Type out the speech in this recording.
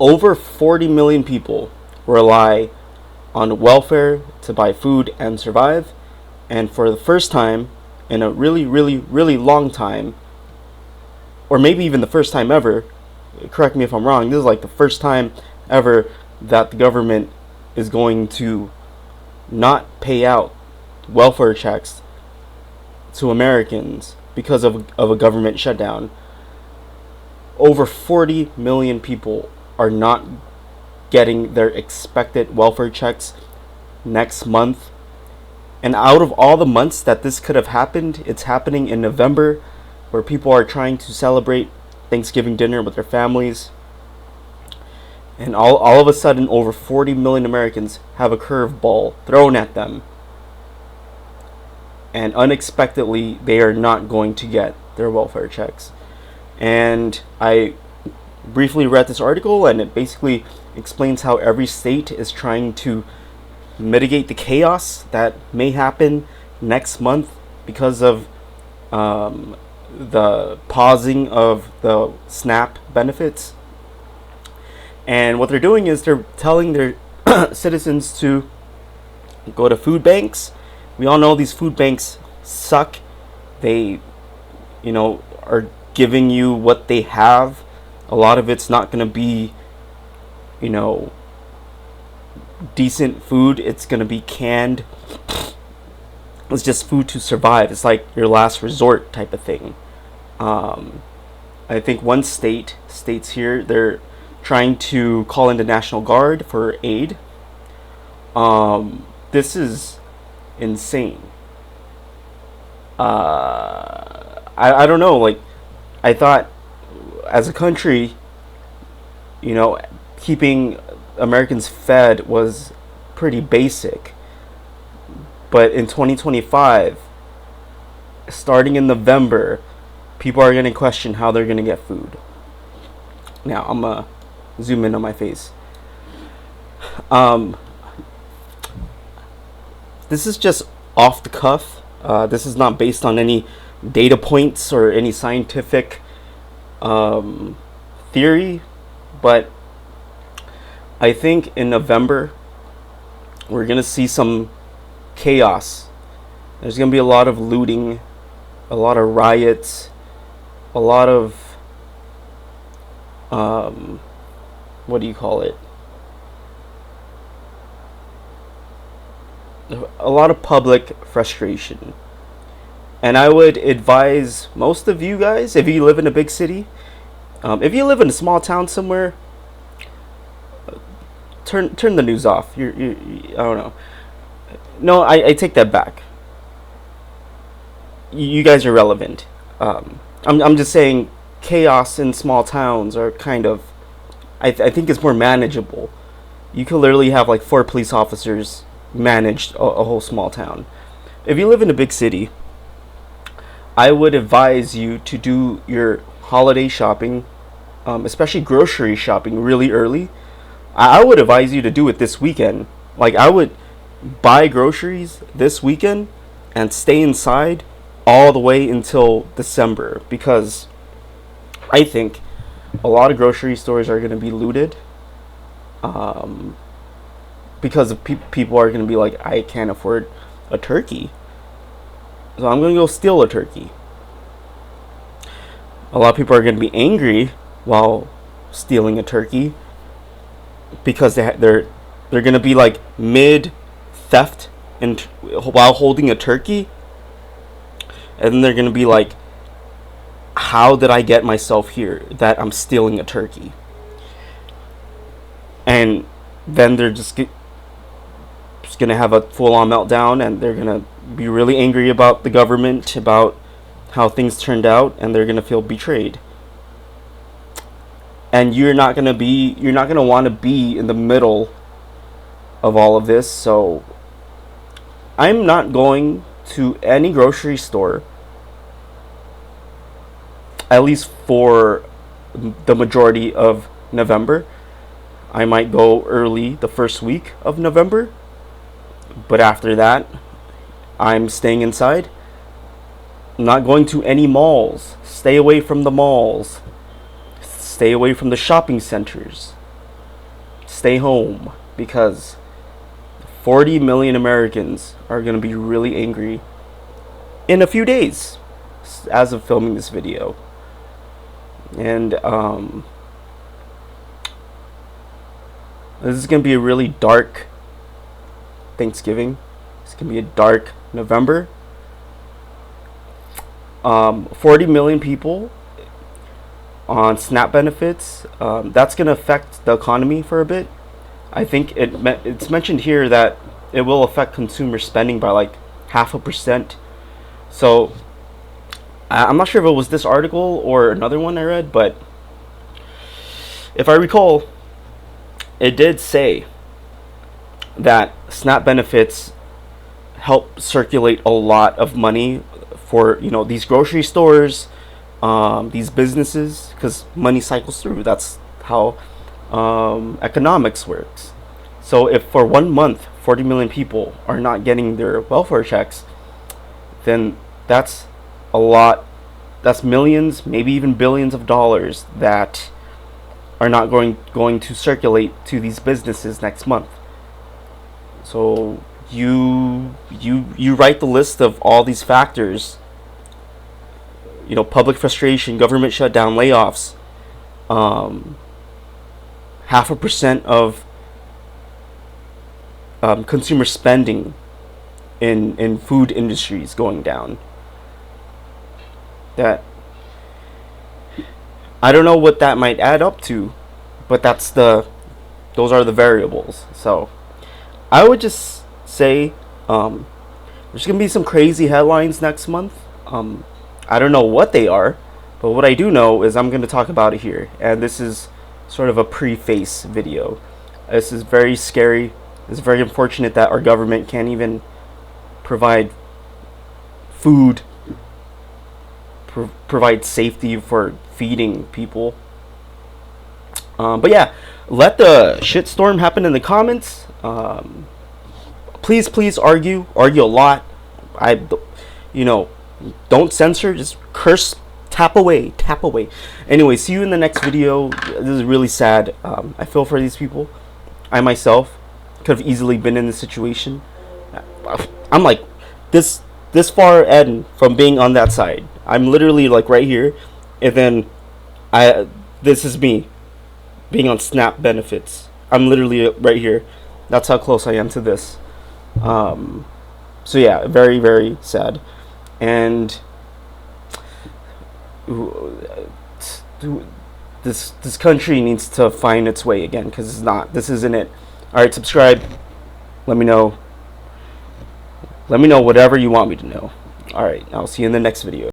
Over 40 million people rely on welfare to buy food and survive. And for the first time in a really, really, really long time, or maybe even the first time ever, correct me if I'm wrong, this is like the first time ever that the government is going to not pay out welfare checks to Americans because of a government shutdown. Over 40 million people are not getting their expected welfare checks next month. And out of all the months that this could have happened, it's happening in November, where people are trying to celebrate Thanksgiving dinner with their families. And all of a sudden, over 40 million Americans have a curveball thrown at them. And unexpectedly, they are not going to get their welfare checks. And I briefly read this article, and it basically explains how every state is trying to mitigate the chaos that may happen next month because of the pausing of the SNAP benefits. And what they're doing is they're telling their citizens to go to food banks. We all know these food banks suck. They, are giving you what they have. A lot of it's not going to be, decent food. It's going to be canned. It's just food to survive. It's like your last resort type of thing. I think one states here, they're trying to call in the National Guard for aid. This is insane. I don't know, like, I thought as a country, keeping Americans fed was pretty basic. But in 2025, starting in November, people are going to question how they're going to get food. Now, I'm going to zoom in on my face. This is just off the cuff. This is not based on any data points or any scientific theory, but I think in November we're going to see some chaos. There's going to be a lot of looting, a lot of riots, a lot of what do you call it? A lot of public frustration. And I would advise most of you guys, if you live in a big city, if you live in a small town somewhere, turn the news off. I don't know. No, I take that back. You guys are relevant. I'm just saying, chaos in small towns are kind of, I think it's more manageable. You could literally have like 4 police officers manage a whole small town. If you live in a big city, I would advise you to do your holiday shopping, especially grocery shopping, really early. I would advise you to do it this weekend. Like, I would buy groceries this weekend and stay inside all the way until December, because I think a lot of grocery stores are going to be looted, because of people are going to be like, I can't afford a turkey, so I'm going to go steal a turkey. A lot of people are going to be angry while stealing a turkey, because they're going to be like mid theft and while holding a turkey, and then they're going to be like, how did I get myself here that I'm stealing a turkey? And then they're just going to have a full-on meltdown, and they're going to be really angry about the government, about how things turned out, and they're going to feel betrayed. And you're not going to want to be in the middle of all of this. So I'm not going to any grocery store, at least for the majority of November. I might go early the first week of November, but after that, I'm staying inside. I'm not going to any malls. Stay away from the malls. Stay away from the shopping centers. stay home because 40 million Americans are going to be really angry in a few days as of filming this video. And this is going to be a really dark Thanksgiving. It's going to be a dark November. 40 million people on SNAP benefits. That's going to affect the economy for a bit. I think it's mentioned here that it will affect consumer spending by like 0.5%. So I'm not sure if it was this article or another one I read, but if I recall, it did say that SNAP benefits help circulate a lot of money for, you know, these grocery stores, these businesses, because money cycles through. That's how economics works. So if for 1 month 40 million people are not getting their welfare checks, then that's a lot. That's millions, maybe even billions of dollars that are not going to circulate to these businesses next month. So you write the list of all these factors. You know, public frustration, government shutdown, layoffs, 0.5% of consumer spending in food industries going down. That, I don't know what that might add up to, but those are the variables. So I would just say there's gonna be some crazy headlines next month. I don't know what they are, but what I do know is I'm going to talk about it here. And this is sort of a preface video. This is very scary. It's very unfortunate that our government can't even provide food, provide safety for feeding people. But yeah, let the shitstorm happen in the comments. Please argue a lot. Don't censor, just curse, tap away. Anyway, see you in the next video. This is really sad. I feel for these people. I myself could have easily been in this situation. I'm like this far end from being on that side. I'm literally like right here, and then this is me being on SNAP benefits. I'm literally right here. That's how close I am to this. So yeah, very, very sad. And this country needs to find its way again, because this isn't it. All right, subscribe. Let me know whatever you want me to know. All right, I'll see you in the next video.